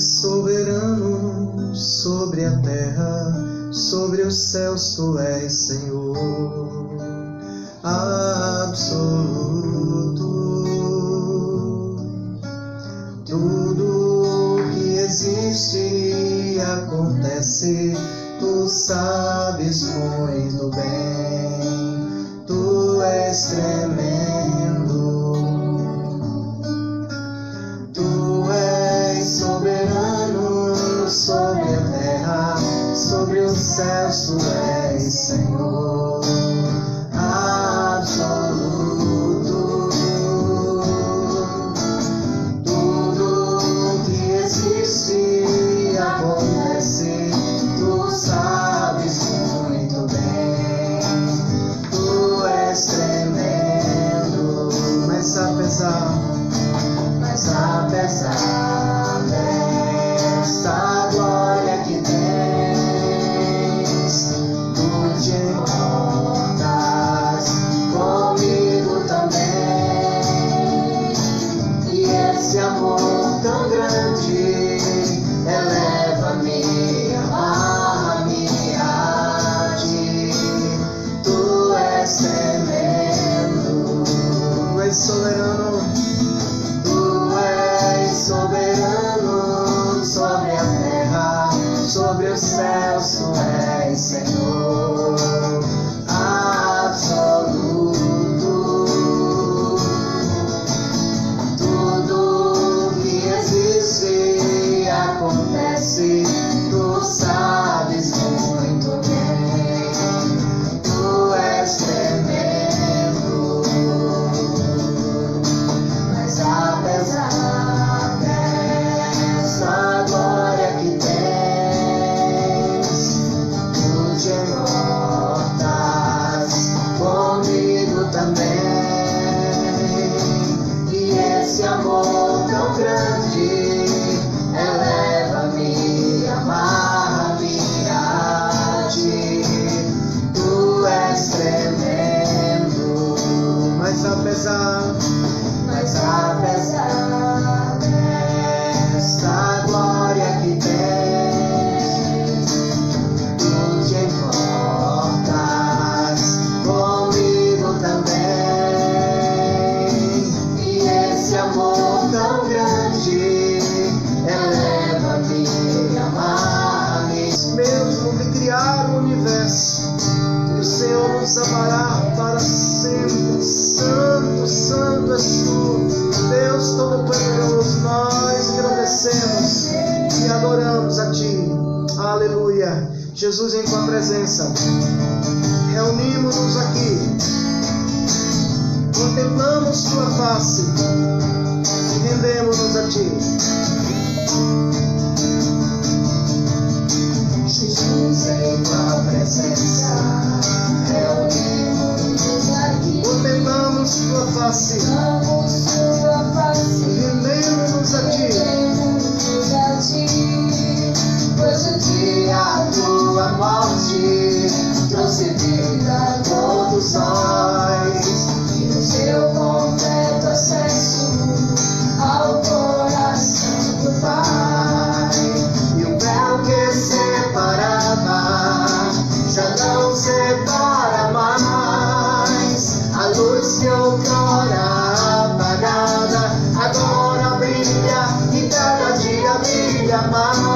Soberano sobre a terra, sobre os céus, tu és Senhor absoluto. Tudo que existe e acontece, tu sabes muito bem, tu és tremendo. Tu és soberano sobre a terra, sobre os céus, tu és Senhor absoluto. Tudo que existe e acontece, tu sabes muito bem, tu és tremendo. Mas apesar dessa glória que tens, tu te importas comigo também. E esse amor tão grande eleva-me, amarra-me a ti. Tu és tremendo, tu és soberano. Soberano sobre a terra, sobre os céus, tu és Senhor absoluto. Tudo que existe e acontece, tu sabes muito bem, tu és tremendo. Mas apesar dessa glória que tens, tu te importas comigo também. E esse amor tão grande eleva-me, amarra-me a ti. Tu és tremendo. Mas apesar dessa glória que tens, tu te importas comigo também. E esse amor tão grande eleva-me, amarra-me. Mesmo que criar o universo, o Senhor nos amará para sempre. Santo, santo és tu, Deus Todo-Poderoso. Nós agradecemos e adoramos a ti. Aleluia. Jesus, em tua presença, reunimos-nos aqui, contemplamos tua face e rendemos-nos a ti. Jesus, em tua presença, reunimos-nos aqui, contemplamos tua face e rendemos-nos a ti. Pois o dia da tua morte trouxe vida a todos nós, e no seu completo acesso ao coração do Pai. E o véu que separava já não separa mais. A luz que outrora apagada agora brilha, e cada dia brilha mais.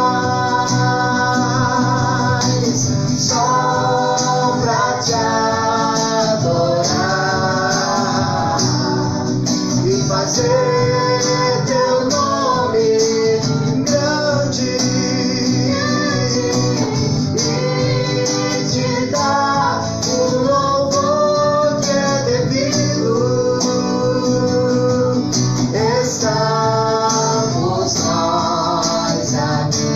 Só pra te adorar e fazer teu nome grande, e te dar o louvor que é devido. Estamos nós aqui.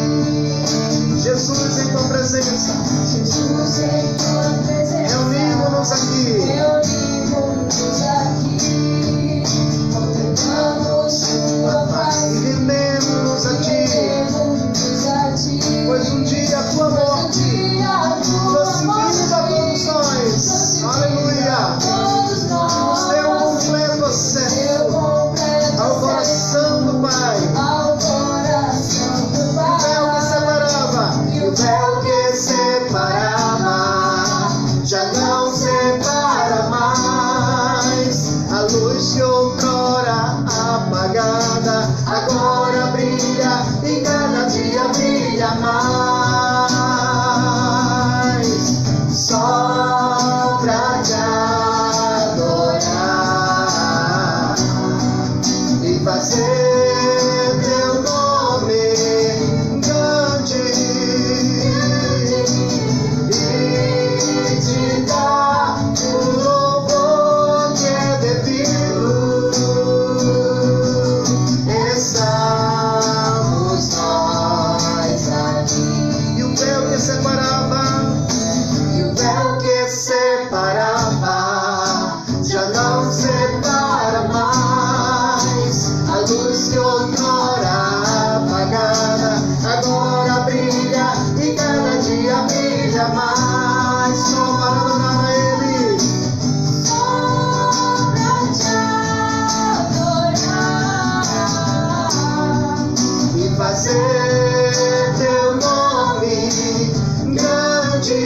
brilha mais, só pra te adorar e fazer teu nome grande e te dar o louvor que é devido. Estamos nós aqui. E o véu que separava, já não separa mais. A luz que outrora apagada agora brilha e cada dia brilha mais. Só para adorar a Ele, só pra te adorar e fazer teu nome grande.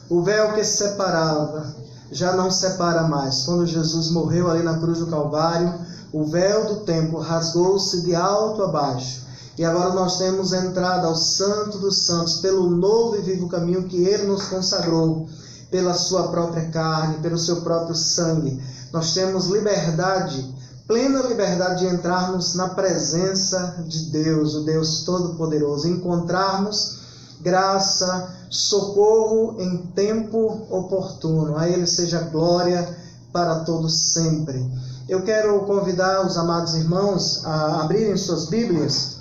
O véu que separava já não separa mais. Quando Jesus morreu ali na cruz do Calvário, o véu do templo rasgou-se de alto a baixo. E agora nós temos entrada ao Santo dos Santos pelo novo e vivo caminho que Ele nos consagrou, pela sua própria carne, pelo seu próprio sangue. Nós temos liberdade, plena liberdade de entrarmos na presença de Deus, o Deus Todo-Poderoso, encontrarmos graça, socorro em tempo oportuno. A Ele seja glória para todos sempre. Eu quero convidar os amados irmãos a abrirem suas Bíblias,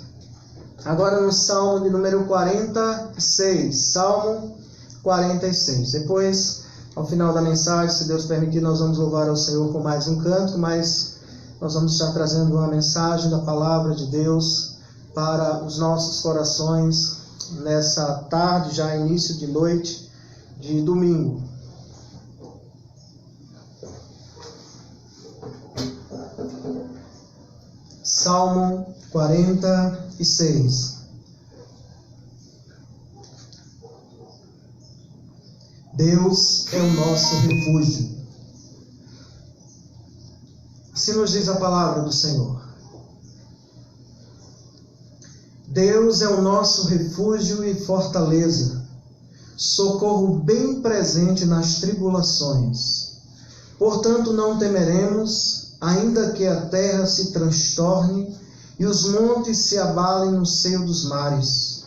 agora no Salmo de número 46. Salmo 46. Depois, ao final da mensagem, se Deus permitir, nós vamos louvar ao Senhor com mais um canto, mas nós vamos estar trazendo uma mensagem da Palavra de Deus para os nossos corações nessa tarde, já início de noite de domingo. Salmo 46. Deus é o nosso refúgio. Assim nos diz a palavra do Senhor. Deus é o nosso refúgio e fortaleza, socorro bem presente nas tribulações. Portanto, não temeremos, ainda que a terra se transtorne e os montes se abalem no seio dos mares.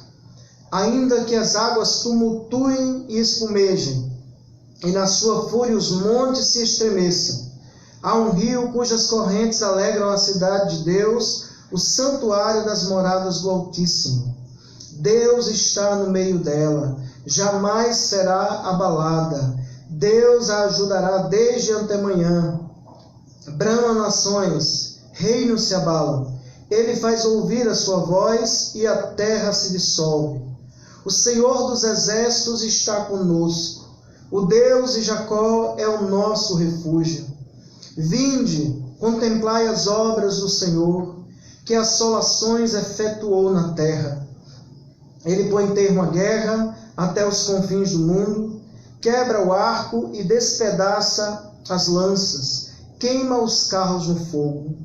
Ainda que as águas tumultuem e espumejem, e na sua fúria os montes se estremeçam. Há um rio cujas correntes alegram a cidade de Deus, o santuário das moradas do Altíssimo. Deus está no meio dela, jamais será abalada. Deus a ajudará desde antemanhã. Bramam nações, reinos se abalam. Ele faz ouvir a sua voz e a terra se dissolve. O Senhor dos exércitos está conosco. O Deus de Jacó é o nosso refúgio. Vinde, contemplai as obras do Senhor, que assolações efetuou na terra. Ele põe termo à guerra até os confins do mundo, quebra o arco e despedaça as lanças, queima os carros no fogo.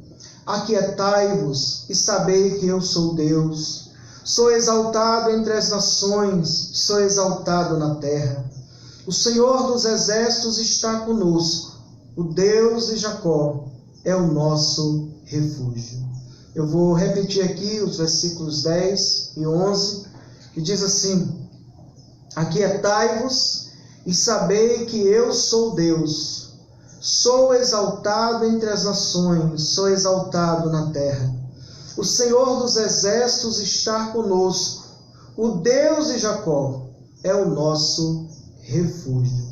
Aquietai-vos e sabei que eu sou Deus. Sou exaltado entre as nações, sou exaltado na terra. O Senhor dos exércitos está conosco. O Deus de Jacó é o nosso refúgio. Eu vou repetir aqui os versículos 10 e 11, que diz assim: Aquietai-vos e sabei que eu sou Deus. Sou exaltado entre as nações, sou exaltado na terra. O Senhor dos exércitos está conosco. O Deus de Jacó é o nosso refúgio.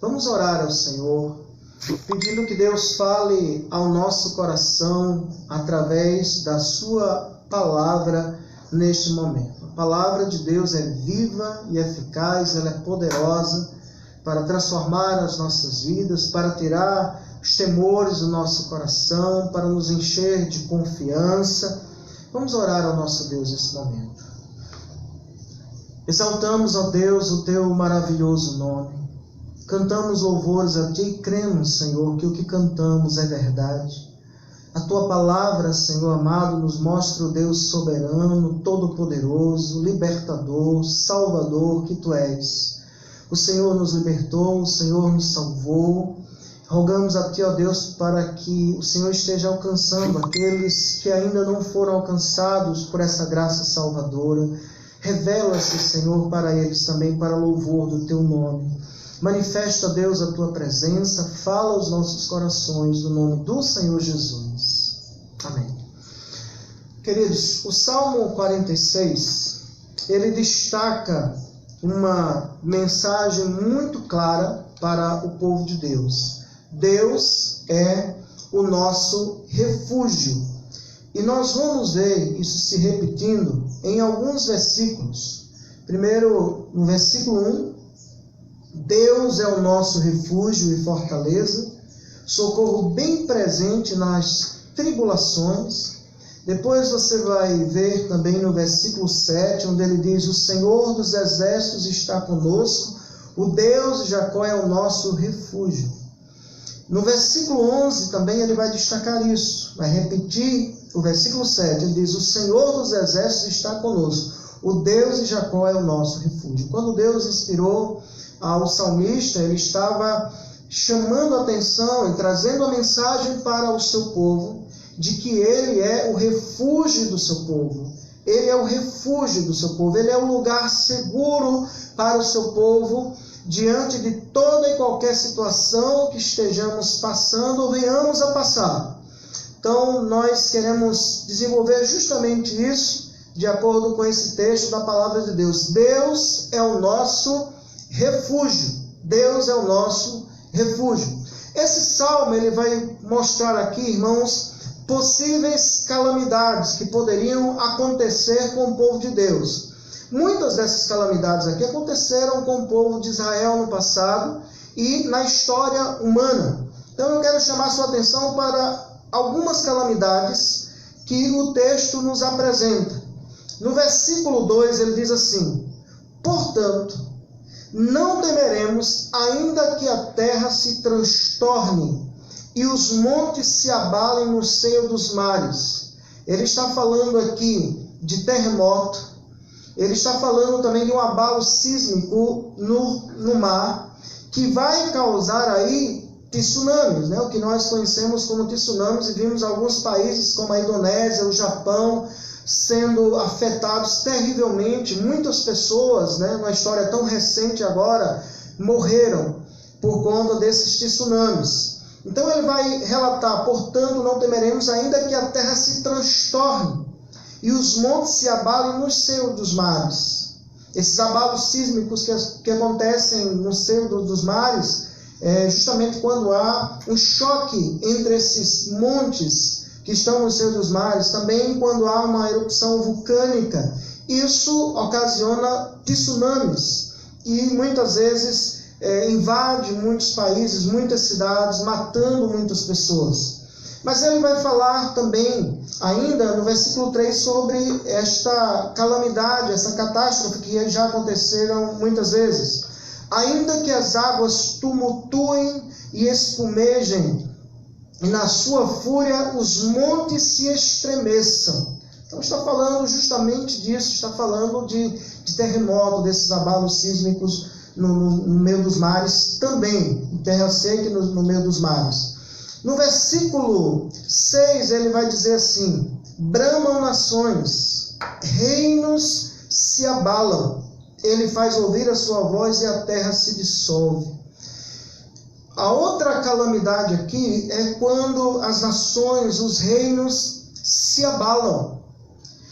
Vamos orar ao Senhor, pedindo que Deus fale ao nosso coração através da sua palavra neste momento. A palavra de Deus é viva e eficaz, ela é poderosa para transformar as nossas vidas, para tirar os temores do nosso coração, para nos encher de confiança. Vamos orar ao nosso Deus nesse momento. Exaltamos, ó Deus, o teu maravilhoso nome. Cantamos louvores a ti e cremos, Senhor, que o que cantamos é verdade. A tua palavra, Senhor amado, nos mostra o Deus soberano, todo-poderoso, libertador, salvador que tu és. O Senhor nos libertou, o Senhor nos salvou. Rogamos a ti, ó Deus, para que o Senhor esteja alcançando aqueles que ainda não foram alcançados por essa graça salvadora. Revela-se, Senhor, para eles também, para louvor do teu nome. Manifesta, Deus, a tua presença, fala aos nossos corações, no nome do Senhor Jesus. Amém. Queridos, o Salmo 46, ele destaca uma mensagem muito clara para o povo de Deus. Deus é o nosso refúgio. E nós vamos ver isso se repetindo em alguns versículos. Primeiro, no versículo 1, Deus é o nosso refúgio e fortaleza, socorro bem presente nas tribulações. Depois você vai ver também no versículo 7, onde ele diz: o Senhor dos exércitos está conosco, o Deus de Jacó é o nosso refúgio. No versículo 11 também ele vai destacar isso, vai repetir o versículo 7, ele diz: o Senhor dos exércitos está conosco, o Deus de Jacó é o nosso refúgio. Quando Deus inspirou ao salmista, ele estava chamando a atenção e trazendo a mensagem para o seu povo, de que ele é o refúgio do seu povo. Ele é o refúgio do seu povo, ele é o lugar seguro para o seu povo, diante de toda e qualquer situação que estejamos passando ou venhamos a passar. Então, nós queremos desenvolver justamente isso, de acordo com esse texto da palavra de Deus. Deus é o nosso refúgio. Deus é o nosso refúgio. Esse salmo ele vai mostrar aqui, irmãos, possíveis calamidades que poderiam acontecer com o povo de Deus. Muitas dessas calamidades aqui aconteceram com o povo de Israel no passado e na história humana. Então eu quero chamar sua atenção para algumas calamidades que o texto nos apresenta. No versículo 2 ele diz assim: portanto, não temeremos, ainda que a terra se transtorne e os montes se abalem no seio dos mares. Ele está falando aqui de terremoto, ele está falando também de um abalo sísmico no mar, que vai causar aí tsunamis, né? O que nós conhecemos como tsunamis, e vimos alguns países como a Indonésia, o Japão, sendo afetados terrivelmente. Muitas pessoas, né, numa história tão recente agora, morreram por conta desses tsunamis. Então ele vai relatar: portanto não temeremos, ainda que a terra se transtorne e os montes se abalem no seio dos mares. Esses abalos sísmicos que acontecem no seio dos mares é justamente quando há um choque entre esses montes que estão no seio dos mares, também quando há uma erupção vulcânica. Isso ocasiona tsunamis e muitas vezes invade muitos países, muitas cidades, matando muitas pessoas. Mas ele vai falar também, ainda no versículo 3, sobre esta calamidade, essa catástrofe que já aconteceram muitas vezes. Ainda que as águas tumultuem e espumejem, e na sua fúria os montes se estremeçam. Então está falando justamente disso, está falando de terremoto, desses abalos sísmicos no meio dos mares também, em terra seca e no meio dos mares. No versículo 6 ele vai dizer assim: bramam nações, reinos se abalam, ele faz ouvir a sua voz e a terra se dissolve. A outra calamidade aqui é quando as nações, os reinos se abalam.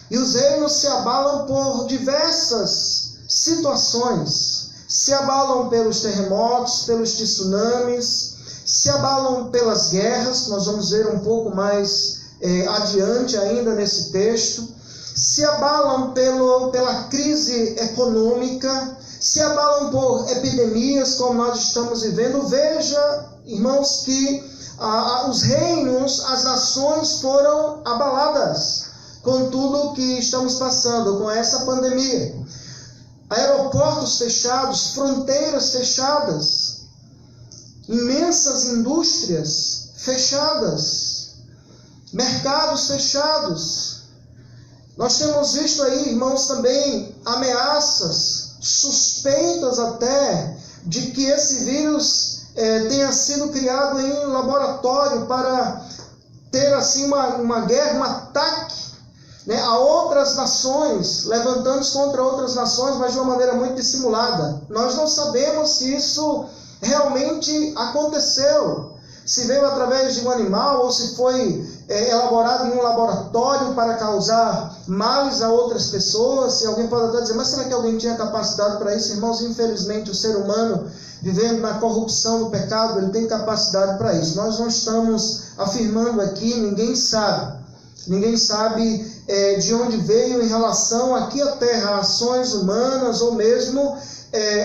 E os reinos se abalam por diversas situações. Se abalam pelos terremotos, pelos tsunamis, se abalam pelas guerras, nós vamos ver um pouco mais adiante ainda nesse texto. se abalam pela crise econômica, se abalam por epidemias como nós estamos vivendo. Veja, irmãos, que os reinos, as nações foram abaladas com tudo que estamos passando, com essa pandemia. Aeroportos fechados, fronteiras fechadas, imensas indústrias fechadas, mercados fechados. Nós temos visto aí, irmãos, também ameaças, suspeitas até, de que esse vírus tenha sido criado em laboratório para ter assim uma guerra, um ataque, né, a outras nações, levantando-se contra outras nações, mas de uma maneira muito dissimulada. Nós não sabemos se isso realmente aconteceu, se veio através de um animal ou se foi elaborado em um laboratório para causar males a outras pessoas. Se alguém pode até dizer, mas será que alguém tinha capacidade para isso? Irmãos, infelizmente o ser humano, vivendo na corrupção do pecado, ele tem capacidade para isso. Nós não estamos afirmando aqui, ninguém sabe de onde veio em relação aqui à terra, ações humanas ou mesmo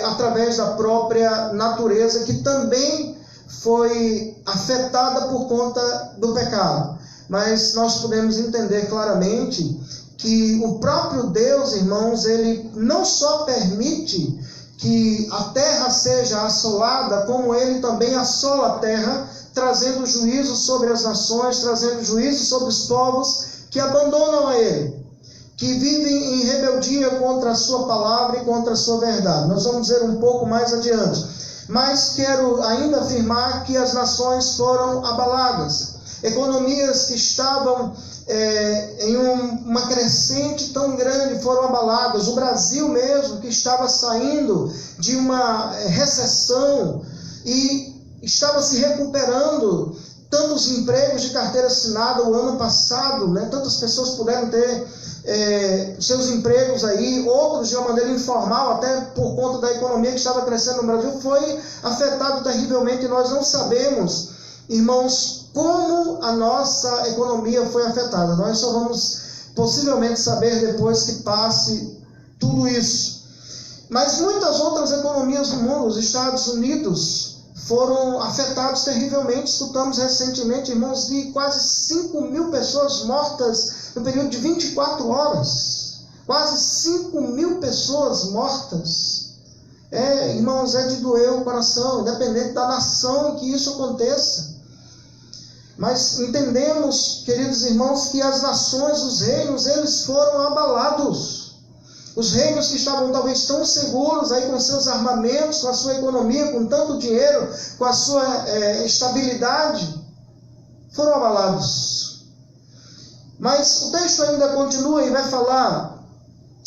através da própria natureza, que também foi afetada por conta do pecado. Mas nós podemos entender claramente que o próprio Deus, irmãos, ele não só permite que a terra seja assolada, como ele também assola a terra, trazendo juízo sobre as nações, trazendo juízo sobre os povos que abandonam a ele, que vivem em rebeldia contra a sua palavra e contra a sua verdade. Nós vamos ver um pouco mais adiante. Mas quero ainda afirmar que as nações foram abaladas. Economias que estavam em uma crescente tão grande foram abaladas. O Brasil mesmo, que estava saindo de uma recessão e estava se recuperando, tantos empregos de carteira assinada o ano passado, né? Tantas pessoas puderam ter seus empregos aí, outros de uma maneira informal, até por conta da economia que estava crescendo no Brasil, foi afetado terrivelmente. E nós não sabemos, irmãos, como a nossa economia foi afetada. Nós só vamos possivelmente saber depois que passe tudo isso. Mas muitas outras economias do mundo, os Estados Unidos, foram afetados terrivelmente. Escutamos recentemente, irmãos, de quase 5.000 pessoas mortas no período de 24 horas. Quase 5.000 pessoas mortas. Irmãos, é de doer o coração, independente da nação em que isso aconteça. Mas entendemos, queridos irmãos, que as nações, os reinos, eles foram abalados. Os reinos que estavam talvez tão seguros aí com seus armamentos, com a sua economia, com tanto dinheiro, com a sua estabilidade, foram abalados. Mas o texto ainda continua e vai falar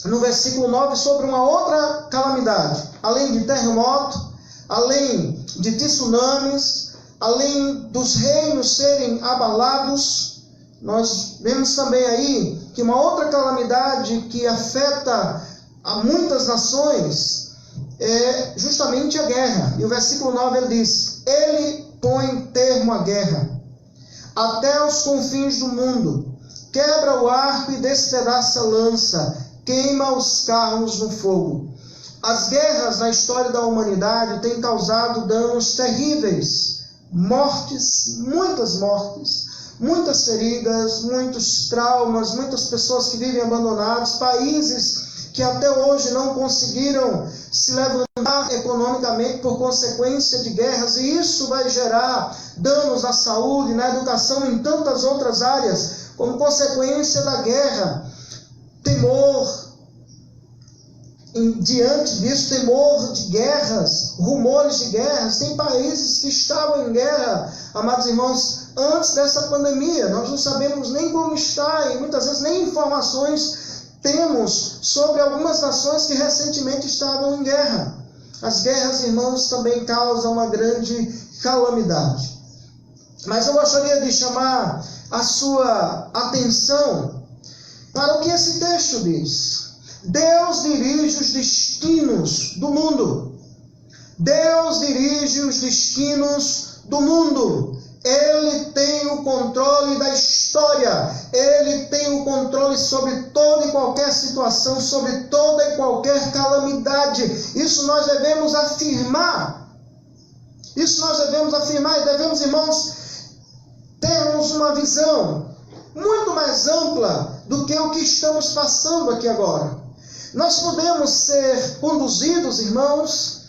no versículo 9 sobre uma outra calamidade. Além de terremoto, além de tsunamis, além dos reinos serem abalados, nós vemos também aí que uma outra calamidade que afeta a muitas nações é justamente a guerra. E o versículo 9 ele diz: ele põe termo à guerra até os confins do mundo, quebra o arco e despedaça a lança, queima os carros no fogo. As guerras na história da humanidade têm causado danos terríveis, mortes, muitas feridas, muitos traumas, muitas pessoas que vivem abandonadas, países que até hoje não conseguiram se levantar economicamente por consequência de guerras, e isso vai gerar danos na saúde, na educação, em tantas outras áreas, como consequência da guerra. Temor, diante disso, temor de guerras, rumores de guerras. Tem países que estavam em guerra, amados irmãos, antes dessa pandemia. Nós não sabemos nem como está, e muitas vezes nem informações temos sobre algumas nações que recentemente estavam em guerra. As guerras, irmãos, também causam uma grande calamidade. Mas eu gostaria de chamar a sua atenção para o que esse texto diz. Deus dirige os destinos do mundo. Deus dirige os destinos do mundo. Ele tem o controle da história. Ele tem o controle sobre toda e qualquer situação, sobre toda e qualquer calamidade. Isso nós devemos afirmar. Isso nós devemos afirmar e devemos, irmãos, termos uma visão muito mais ampla do que o que estamos passando aqui agora. Nós podemos ser conduzidos, irmãos,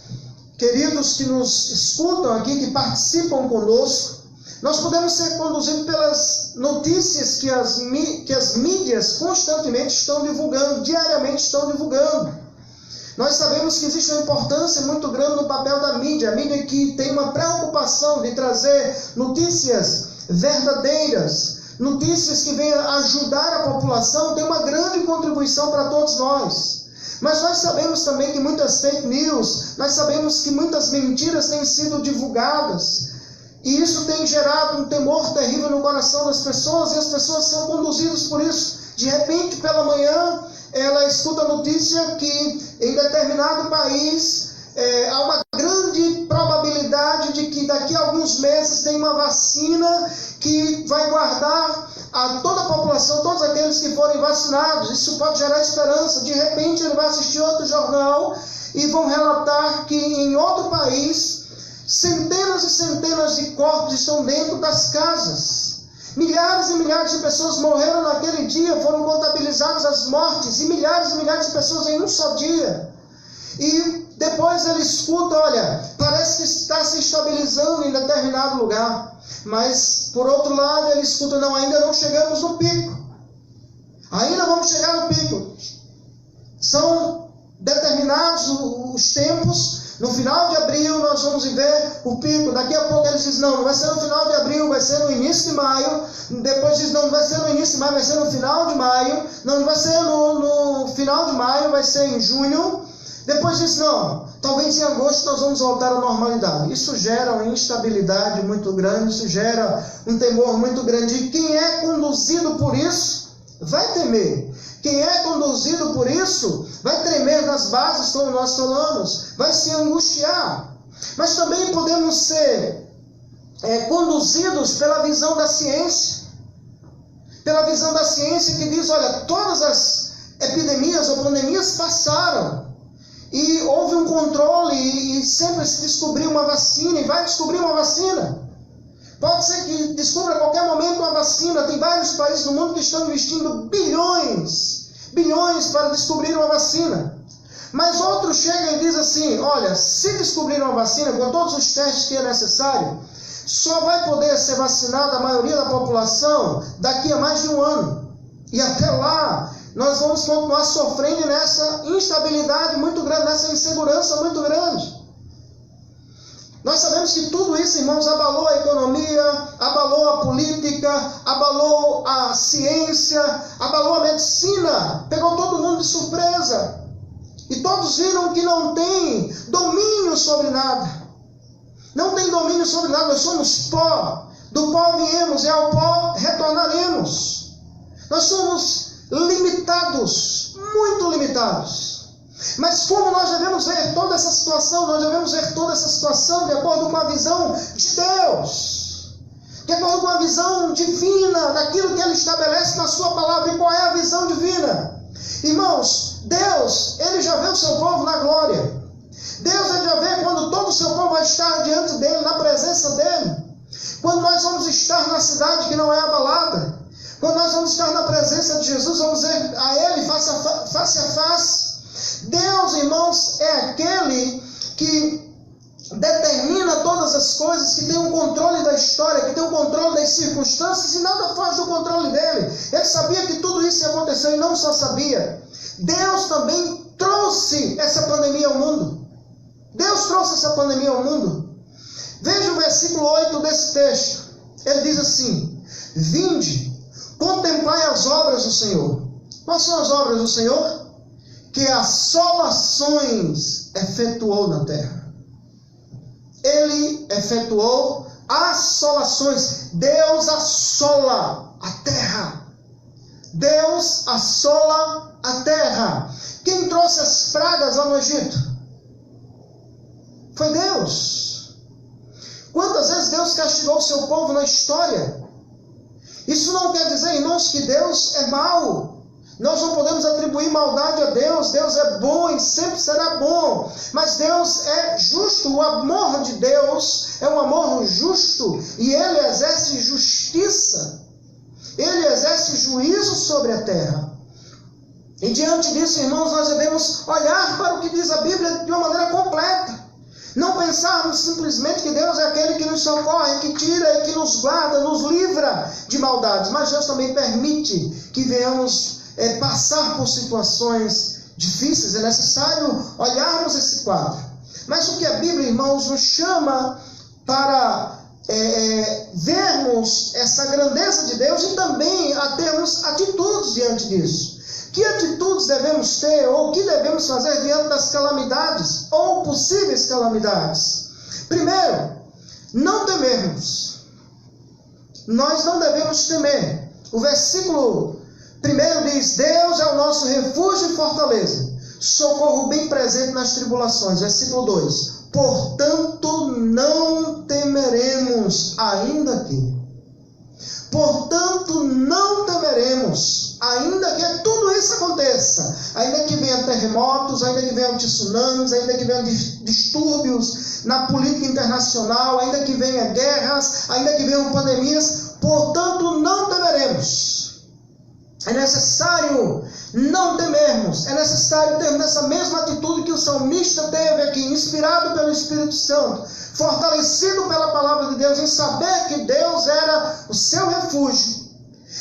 queridos que nos escutam aqui, que participam conosco, nós podemos ser conduzidos pelas notícias que as mídias constantemente estão divulgando, diariamente estão divulgando. Nós sabemos que existe uma importância muito grande no papel da mídia, a mídia que tem uma preocupação de trazer notícias verdadeiras, notícias que venham ajudar a população, tem uma grande contribuição para todos nós. Mas nós sabemos também que muitas fake news, nós sabemos que muitas mentiras têm sido divulgadas. E isso tem gerado um temor terrível no coração das pessoas, e as pessoas são conduzidas por isso. De repente, pela manhã, ela escuta a notícia que em determinado país há uma grande probabilidade de que daqui a alguns meses tem uma vacina que vai guardar a toda a população, todos aqueles que forem vacinados. Isso pode gerar esperança. De repente ele vai assistir outro jornal e vão relatar que em outro país centenas e centenas de corpos estão dentro das casas. Milhares e milhares de pessoas morreram naquele dia, foram contabilizadas as mortes, e milhares de pessoas em um só dia. E depois ele escuta, olha, parece que está se estabilizando em determinado lugar. Mas, por outro lado, ele escuta, não, ainda não chegamos no pico. Ainda vamos chegar no pico. São determinados os tempos. No final de abril nós vamos ver o pico. Daqui a pouco eles dizem, não vai ser no final de abril, vai ser no início de maio. Depois diz, não vai ser no início de maio, vai ser no final de maio. Não vai ser no final de maio, vai ser em junho. Depois diz, não, talvez em agosto nós vamos voltar à normalidade. Isso gera uma instabilidade muito grande, isso gera um temor muito grande. E quem é conduzido por isso, vai temer. Quem é conduzido por isso, vai tremer nas bases, como nós falamos, vai se angustiar. Mas também podemos ser conduzidos pela visão da ciência. Pela visão da ciência que diz, olha, todas as epidemias ou pandemias passaram. E houve um controle e sempre se descobriu uma vacina e vai descobrir uma vacina. Pode ser que descubra a qualquer momento uma vacina. Tem vários países no mundo que estão investindo bilhões para descobrir uma vacina. Mas outro chega e diz assim, olha, se descobrir uma vacina com todos os testes que é necessário, só vai poder ser vacinada a maioria da população daqui a mais de um ano. E até lá nós vamos continuar sofrendo nessa instabilidade muito grande, nessa insegurança muito grande. Nós sabemos que tudo isso, irmãos, abalou a economia, abalou a política, abalou a ciência, abalou a medicina, pegou todo mundo de surpresa. E todos viram que não tem domínio sobre nada. Não tem domínio sobre nada, nós somos pó. Do pó viemos e ao pó retornaremos. Nós somos limitados, muito limitados. Mas como nós devemos ver toda essa situação? Nós devemos ver toda essa situação de acordo com a visão de Deus. De acordo com a visão divina, daquilo que Ele estabelece na Sua palavra. E qual é a visão divina? Irmãos, Deus, Ele já vê o seu povo na glória. Deus, Ele já vê quando todo o seu povo vai estar diante dEle, na presença dEle. Quando nós vamos estar na cidade que não é abalada. Quando nós vamos estar na presença de Jesus, vamos ver a Ele face a face. Deus, irmãos, é aquele que determina todas as coisas, que tem o controle da história, que tem o controle das circunstâncias e nada foge do controle dele. Ele sabia que tudo isso ia acontecer e não só sabia. Deus também trouxe essa pandemia ao mundo. Deus trouxe essa pandemia ao mundo. Veja o versículo 8 desse texto. Ele diz assim: vinde, contemplai as obras do Senhor. Quais são as obras do Senhor? Que assolações efetuou na terra. Ele efetuou assolações. Deus assola a terra. Deus assola a terra. Quem trouxe as pragas lá no Egito? Foi Deus. Quantas vezes Deus castigou o seu povo na história? Isso não quer dizer, irmãos, que Deus é mau. Nós não podemos atribuir maldade a Deus. Deus é bom e sempre será bom. Mas Deus é justo. O amor de Deus é um amor justo. E Ele exerce justiça. Ele exerce juízo sobre a terra. E diante disso, irmãos, nós devemos olhar para o que diz a Bíblia de uma maneira completa. Não pensarmos simplesmente que Deus é aquele que nos socorre, que tira e que nos guarda, nos livra de maldades. Mas Deus também permite que venhamos passar por situações difíceis. É necessário olharmos esse quadro. Mas o que a Bíblia, irmãos, nos chama para vermos essa grandeza de Deus e também a termos atitudes diante disso. Que atitudes devemos ter ou o que devemos fazer diante das calamidades ou possíveis calamidades? Primeiro, não temermos. Nós não devemos temer. O versículo 1 diz: Deus é o nosso refúgio e fortaleza, socorro bem presente nas tribulações. Versículo 2: portanto não temeremos, ainda que. Portanto não temeremos, ainda que tudo isso aconteça, ainda que venham terremotos, ainda que venham tsunamis, ainda que venham distúrbios na política internacional, ainda que venham guerras, ainda que venham pandemias, portanto não temeremos. É necessário não temermos, é necessário termos essa mesma atitude que o salmista teve aqui, inspirado pelo Espírito Santo, fortalecido pela palavra de Deus, em saber que Deus era o seu refúgio.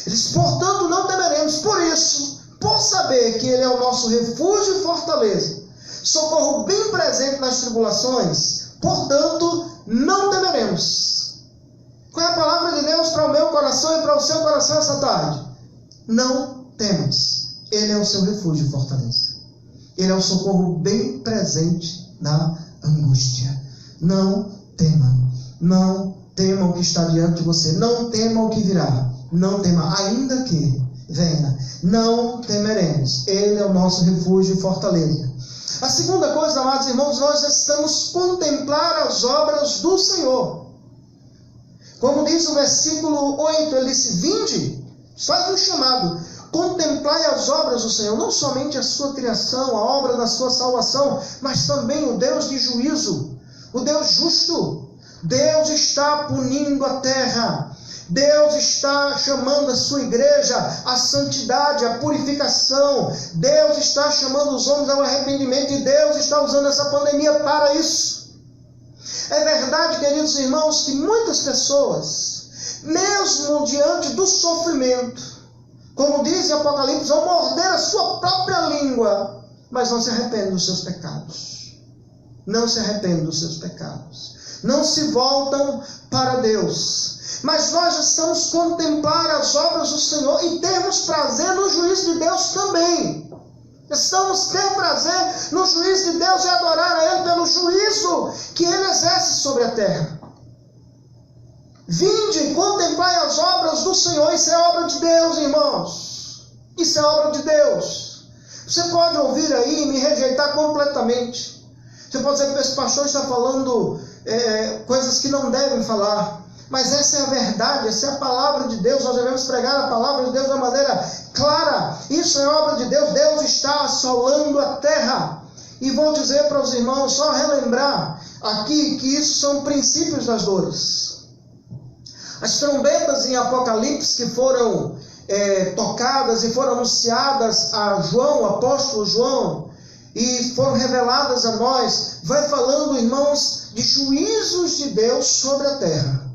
Ele diz: portanto não temeremos, por isso, por saber que Ele é o nosso refúgio e fortaleza, socorro bem presente nas tribulações, portanto não temeremos. Qual é a palavra de Deus para o meu coração e para o seu coração essa tarde? Não temas. Ele é o seu refúgio e fortaleza. Ele é o socorro bem presente na angústia. Não tema. Não tema o que está diante de você. Não tema o que virá. Não tema, ainda que venha. Não temeremos. Ele é o nosso refúgio e fortaleza. A segunda coisa, amados irmãos, nós estamos contemplar as obras do Senhor. Como diz o versículo 8, ele disse: vinde, faz um chamado, contemplai as obras do Senhor, não somente a sua criação, a obra da sua salvação, mas também o Deus de juízo, o Deus justo. Deus está punindo a terra. Deus está chamando a sua igreja à santidade, à purificação. Deus está chamando os homens ao arrependimento e Deus está usando essa pandemia para isso. É verdade, queridos irmãos, que muitas pessoas, mesmo diante do sofrimento, como diz em Apocalipse, vão morder a sua própria língua, mas não se arrependem dos seus pecados. Não se arrependem dos seus pecados. Não se voltam para Deus. Mas nós estamos contemplar as obras do Senhor e temos prazer no juízo de Deus também. Estamos tendo prazer no juízo de Deus e adorar a Ele pelo juízo que Ele exerce sobre a terra. Vinde e contemplai as obras do Senhor. Isso é obra de Deus, irmãos. Isso é obra de Deus. Você pode ouvir aí e me rejeitar completamente. Você pode dizer que esse pastor está falando coisas que não devem falar. Mas essa é a verdade, essa é a palavra de Deus. Nós devemos pregar a palavra de Deus de uma maneira clara. Isso é obra de Deus. Deus está assolando a terra. E vou dizer para os irmãos, só relembrar aqui, que isso são princípios das dores. As trombetas em Apocalipse que foram tocadas e foram anunciadas a João, o apóstolo João, e foram reveladas a nós, vai falando, irmãos, de juízos de Deus sobre a terra.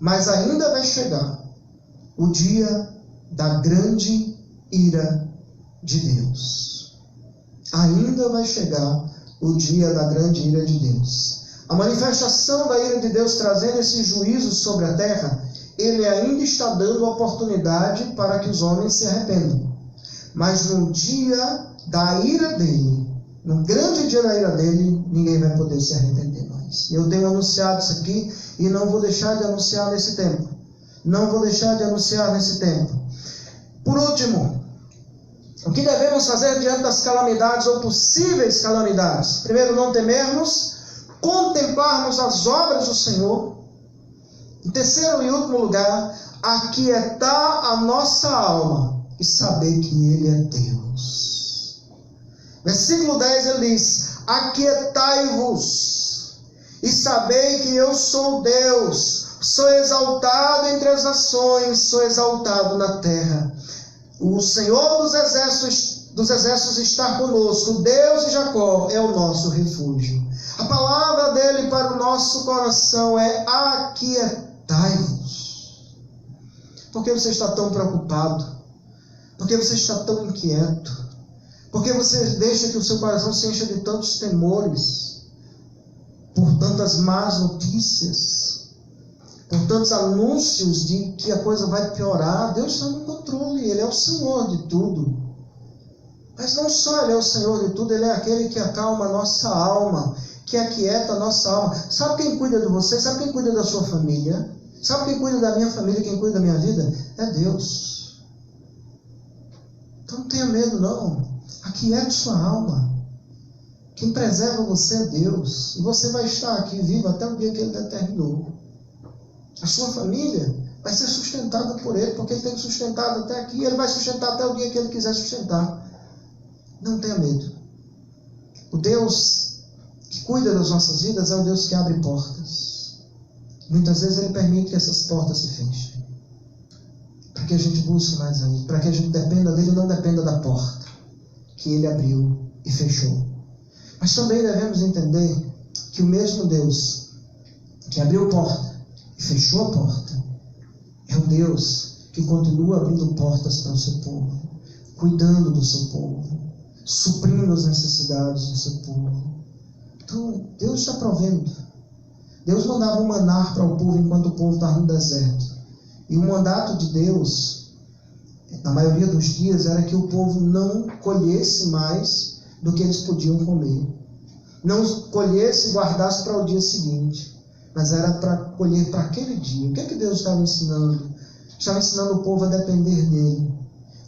Mas ainda vai chegar o dia da grande ira de Deus. Ainda vai chegar o dia da grande ira de Deus. A manifestação da ira de Deus trazendo esse juízo sobre a terra, Ele ainda está dando oportunidade para que os homens se arrependam. Mas no dia da ira dele, no grande dia da ira dele, ninguém vai poder se arrepender mais. Eu tenho anunciado isso aqui e não vou deixar de anunciar nesse tempo. Não vou deixar de anunciar nesse tempo. Por último, o que devemos fazer diante das calamidades ou possíveis calamidades? Primeiro, não temermos, contemplarmos as obras do Senhor Em terceiro e último lugar, aquietar a nossa alma e saber que Ele é Deus. Versículo 10 ele diz: aquietai-vos e sabei que eu sou Deus, sou exaltado entre as nações, sou exaltado na terra. O Senhor dos exércitos está conosco, o Deus de Jacó é o nosso refúgio. A palavra dele para o nosso coração é: aquietai-vos. Por que você está tão preocupado? Por que você está tão inquieto? Por que você deixa que o seu coração se encha de tantos temores? Por tantas más notícias? Por tantos anúncios de que a coisa vai piorar? Deus está no controle, Ele é o Senhor de tudo. Mas não só Ele é o Senhor de tudo, Ele é aquele que acalma a nossa alma, que aquieta a nossa alma. Sabe quem cuida de você? Sabe quem cuida da sua família? Sabe quem cuida da minha família, quem cuida da minha vida? É Deus. Então não tenha medo não. Aquiete sua alma. Quem preserva você é Deus. E você vai estar aqui vivo até o dia que Ele determinou. A sua família vai ser sustentada por Ele, porque Ele tem sustentado até aqui. Ele vai sustentar até o dia que Ele quiser sustentar. Não tenha medo. O Deus que cuida das nossas vidas é o Deus que abre portas. Muitas vezes Ele permite que essas portas se fechem, para que a gente busque mais a Ele, para que a gente dependa dEle e não dependa da porta que Ele abriu e fechou. Mas também devemos entender que o mesmo Deus que abriu a porta e fechou a porta é o Deus que continua abrindo portas para o seu povo, cuidando do seu povo, suprindo as necessidades do seu povo. Então, Deus está provendo. Deus mandava um maná para o povo enquanto o povo estava no deserto. E o mandato de Deus, na maioria dos dias, era que o povo não colhesse mais do que eles podiam comer. Não colhesse e guardasse para o dia seguinte, mas era para colher para aquele dia. O que é que Deus estava ensinando? Estava ensinando o povo a depender dele.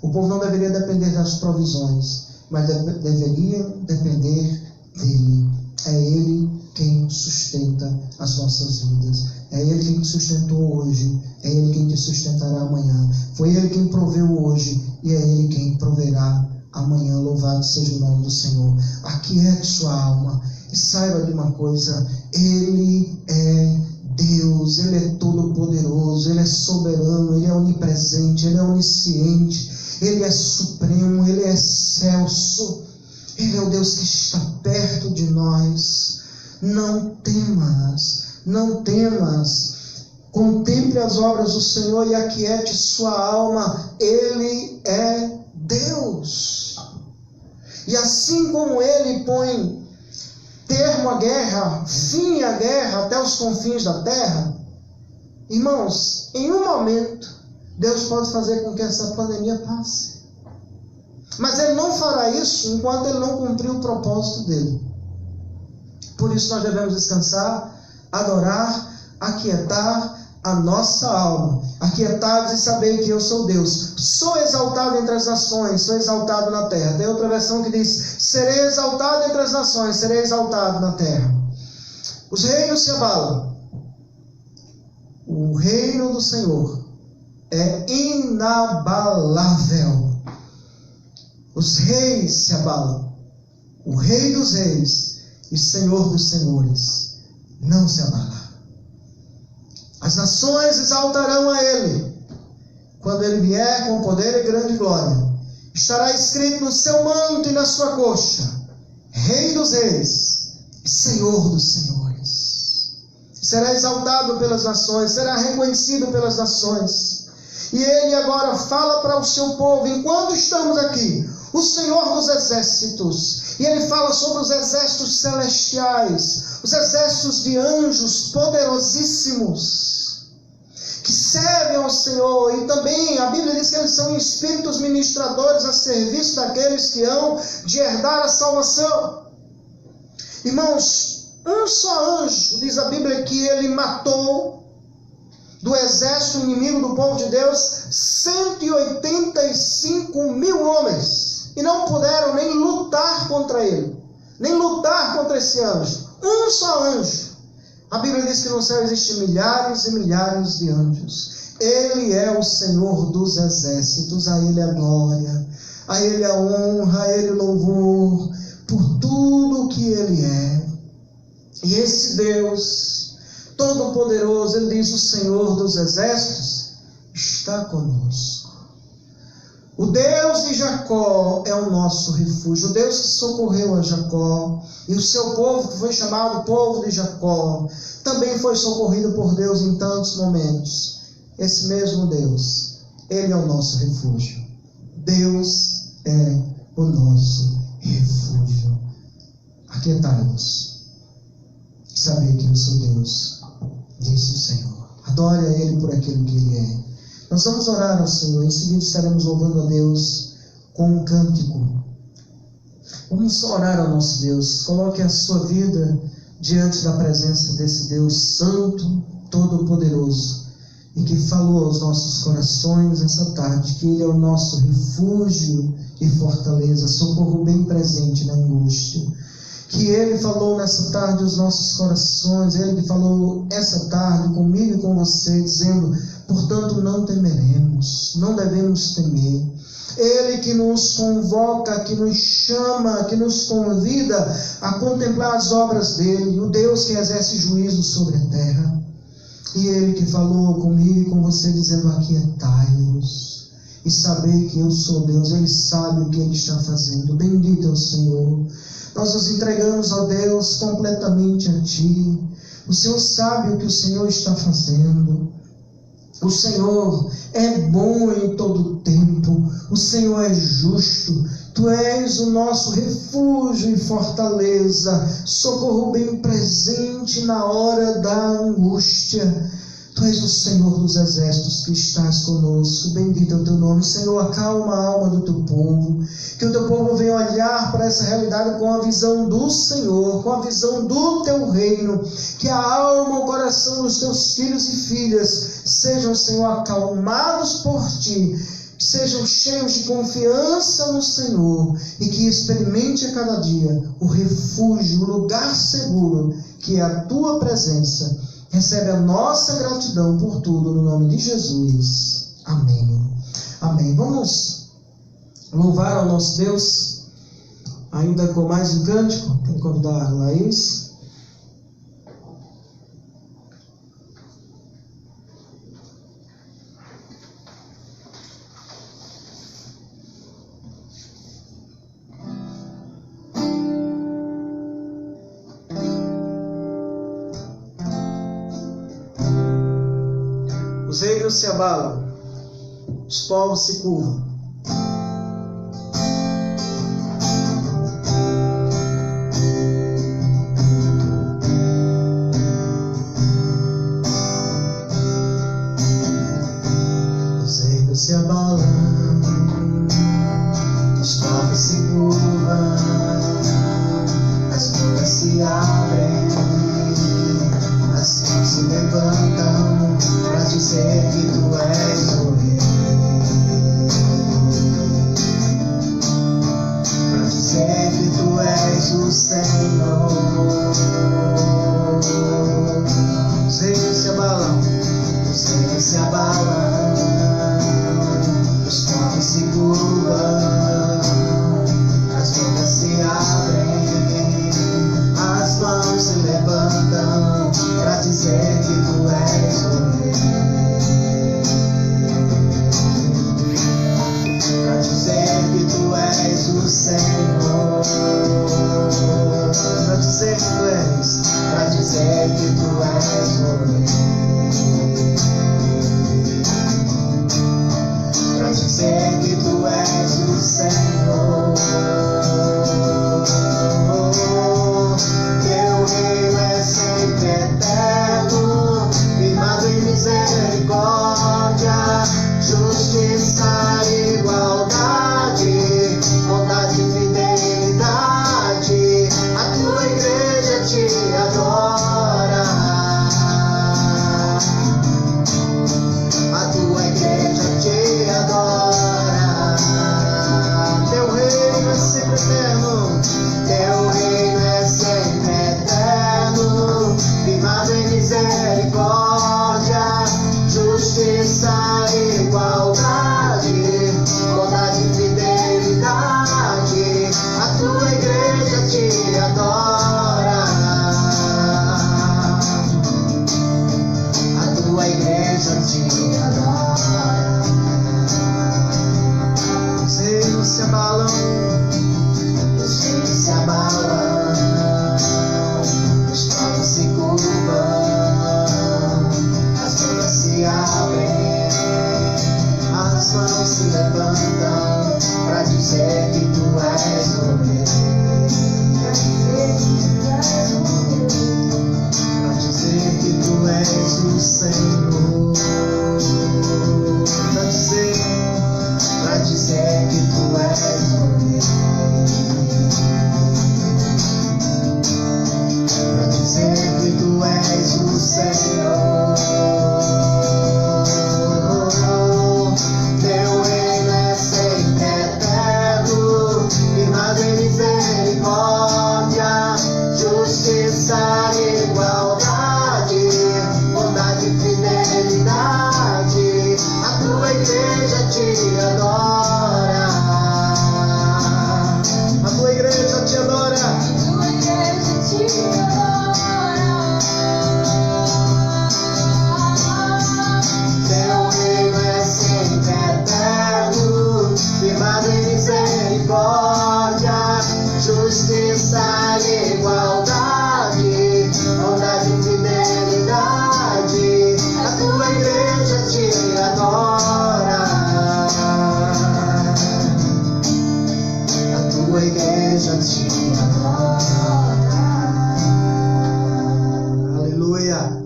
O povo não deveria depender das provisões, mas deveria depender dele. É Ele quem sustenta as nossas vidas. É Ele quem te sustentou hoje. É Ele quem te sustentará amanhã. Foi Ele quem proveu hoje e é Ele quem proverá amanhã. Louvado seja o nome do Senhor. Aquiete sua alma e saiba de uma coisa: Ele é Deus, Ele é todo poderoso, Ele é soberano, Ele é onipresente, Ele é onisciente, Ele é supremo, Ele é excelso. Ele é o Deus que está perto de nós. Não temas, não temas. Contemple as obras do Senhor e aquiete sua alma. Ele é Deus. E assim como Ele põe termo à guerra, fim à guerra até os confins da terra, irmãos, em um momento, Deus pode fazer com que essa pandemia passe. Mas Ele não fará isso enquanto Ele não cumprir o propósito dEle. Por isso nós devemos descansar, adorar, aquietar a nossa alma. Aquietados e saber que eu sou Deus. Sou exaltado entre as nações, sou exaltado na terra. Tem outra versão que diz: serei exaltado entre as nações, serei exaltado na terra. Os reinos se abalam. O reino do Senhor é inabalável. Os reis se abalam. O Rei dos reis e Senhor dos senhores não se abala. As nações exaltarão a Ele. Quando Ele vier com poder e grande glória, estará escrito no seu manto e na sua coxa: Rei dos reis e Senhor dos senhores. Será exaltado pelas nações, será reconhecido pelas nações. E Ele agora fala para o seu povo, enquanto estamos aqui: o Senhor dos exércitos. E Ele fala sobre os exércitos celestiais, os exércitos de anjos poderosíssimos, que servem ao Senhor. E também a Bíblia diz que eles são espíritos ministradores a serviço daqueles que hão de herdar a salvação. Irmãos, um só anjo, diz a Bíblia, que ele matou do exército inimigo do povo de Deus 185 mil homens. E não puderam nem lutar contra ele, nem lutar contra esse anjo. Um só anjo. A Bíblia diz que no céu existem milhares e milhares de anjos. Ele é o Senhor dos exércitos, a Ele a glória, a Ele a honra, a Ele o louvor, por tudo que Ele é. E esse Deus Todo-Poderoso, Ele diz, o Senhor dos exércitos está conosco. O Deus de Jacó é o nosso refúgio, o Deus que socorreu a Jacó, e o seu povo, que foi chamado povo de Jacó, também foi socorrido por Deus em tantos momentos. Esse mesmo Deus, Ele é o nosso refúgio. Deus é o nosso refúgio. Aquietai-vos e saber que eu sou Deus, disse o Senhor. Adore a Ele por aquilo que Ele é. Nós vamos orar ao Senhor, em seguida estaremos louvando a Deus com um cântico. Vamos orar ao nosso Deus. Coloque a sua vida diante da presença desse Deus Santo, Todo-Poderoso, e que falou aos nossos corações essa tarde, que Ele é o nosso refúgio e fortaleza, socorro bem presente na angústia. Que Ele falou nessa tarde aos nossos corações, Ele que falou essa tarde comigo e com você, dizendo, portanto não temeremos, não devemos temer. Ele que nos convoca, que nos chama, que nos convida a contemplar as obras dEle, o Deus que exerce juízo sobre a terra. E Ele que falou comigo e com você, dizendo, aquietai-vos e saber que eu sou Deus. Ele sabe o que Ele está fazendo. Bendito é o Senhor. Nós nos entregamos, ó Deus, completamente a Ti. O Senhor sabe o que o Senhor está fazendo. O Senhor é bom em todo tempo. O Senhor é justo. Tu és o nosso refúgio e fortaleza, socorro bem presente na hora da angústia. Tu és o Senhor dos exércitos que estás conosco. Bendito é o teu nome. Senhor, acalma a alma do teu povo. Que o teu povo venha olhar para essa realidade com a visão do Senhor, com a visão do teu reino. Que a alma, o coração dos teus filhos e filhas sejam, Senhor, acalmados por ti. Sejam cheios de confiança no Senhor e que experimente a cada dia o refúgio, o lugar seguro que é a tua presença. Recebe a nossa gratidão por tudo, no nome de Jesus. Amém. Amém. Vamos louvar ao nosso Deus, ainda com mais um cântico. Quero convidar a Laís. Os reinos se abalam, os povos se curvam. Os reinos se abalam, os povos se curvam, as portas se abrem, as mãos se levantam para dizer que tu és o rei, para dizer que tu és o Senhor. Os reinos se abalam, os reinos se abalam, os povos se curvam, as bocas se abrem, as mãos se levantam para dizer que tu és o rei, para dizer que tu és o Senhor, para dizer que tu és, para dizer que tu és o rei, para dizer que tu és o Senhor. Teu reino é sempre eterno, firmado em misericórdia, justiça e igualdade, bondade e fidelidade. A tua igreja te adora. justiça e igualdade, bondade e fidelidade, a tua igreja te adora. A tua igreja te adora. Aleluia.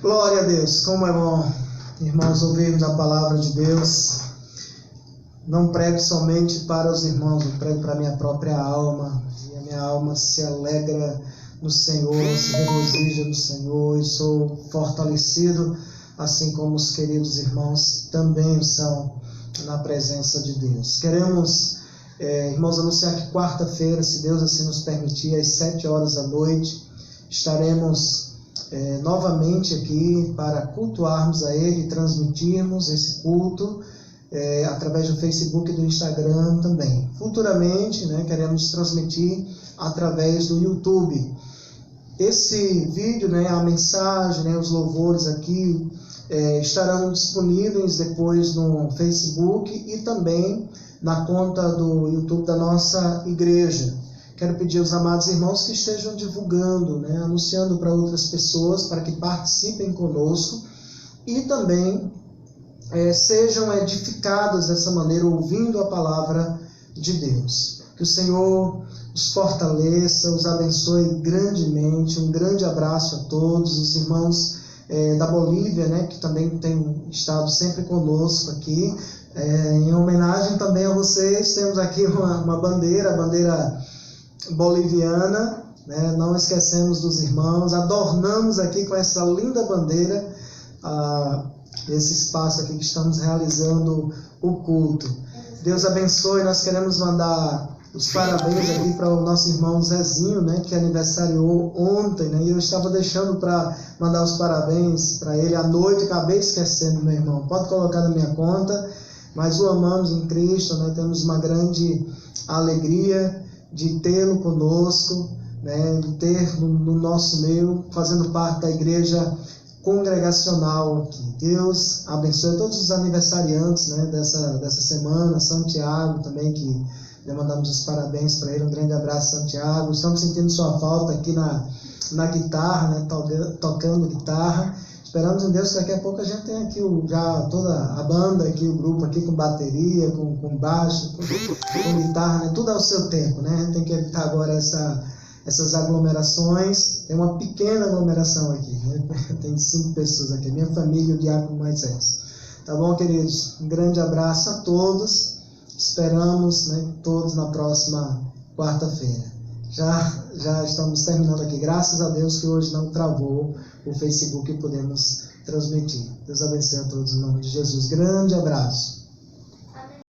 Glória a Deus. Como é bom, irmãos, ouvirmos a palavra de Deus. Não prego somente para os irmãos, eu prego para a minha própria alma. E a minha alma se alegra no Senhor, se regozija no Senhor. E sou fortalecido, assim como os queridos irmãos também são na presença de Deus. Queremos, irmãos, anunciar que quarta-feira, se Deus assim nos permitir, às 7 horas da noite, estaremos novamente aqui para cultuarmos a Ele, transmitirmos esse culto através do Facebook e do Instagram também. Futuramente, queremos transmitir através do YouTube. Esse vídeo, a mensagem, os louvores aqui estarão disponíveis depois no Facebook e também na conta do YouTube da nossa igreja. Quero pedir aos amados irmãos que estejam divulgando, anunciando para outras pessoas, para que participem conosco e também sejam edificados dessa maneira, ouvindo a palavra de Deus. Que o Senhor os fortaleça, os abençoe grandemente. Um grande abraço a todos, os irmãos da Bolívia, que também têm estado sempre conosco aqui. Em homenagem também a vocês, temos aqui uma bandeira, a bandeira boliviana, não esquecemos dos irmãos, adornamos aqui com essa linda bandeira esse espaço aqui que estamos realizando o culto. Deus abençoe. Nós queremos mandar os parabéns aqui para o nosso irmão Zezinho, que aniversariou ontem, e eu estava deixando para mandar os parabéns para ele à noite, acabei esquecendo, meu irmão. Pode colocar na minha conta, mas o amamos em Cristo, temos uma grande alegria de tê-lo conosco, de ter no nosso meio, fazendo parte da igreja congregacional aqui. Deus abençoe todos os aniversariantes dessa semana. Santiago também, que mandamos os parabéns para ele. Um grande abraço, Santiago. Estamos sentindo sua falta aqui na guitarra, tocando guitarra. Esperamos em Deus que daqui a pouco a gente tenha aqui já toda a banda aqui, o grupo aqui com bateria, com baixo, com guitarra, tudo ao seu tempo, A gente tem que evitar agora essas aglomerações. Tem uma pequena aglomeração aqui, Tem 5 pessoas aqui, minha família e o Diácono Moisés. Tá bom, queridos? Um grande abraço a todos. Esperamos, todos na próxima quarta-feira. Já estamos terminando aqui. Graças a Deus que hoje não travou o Facebook e podemos transmitir. Deus abençoe a todos em nome de Jesus. Grande abraço.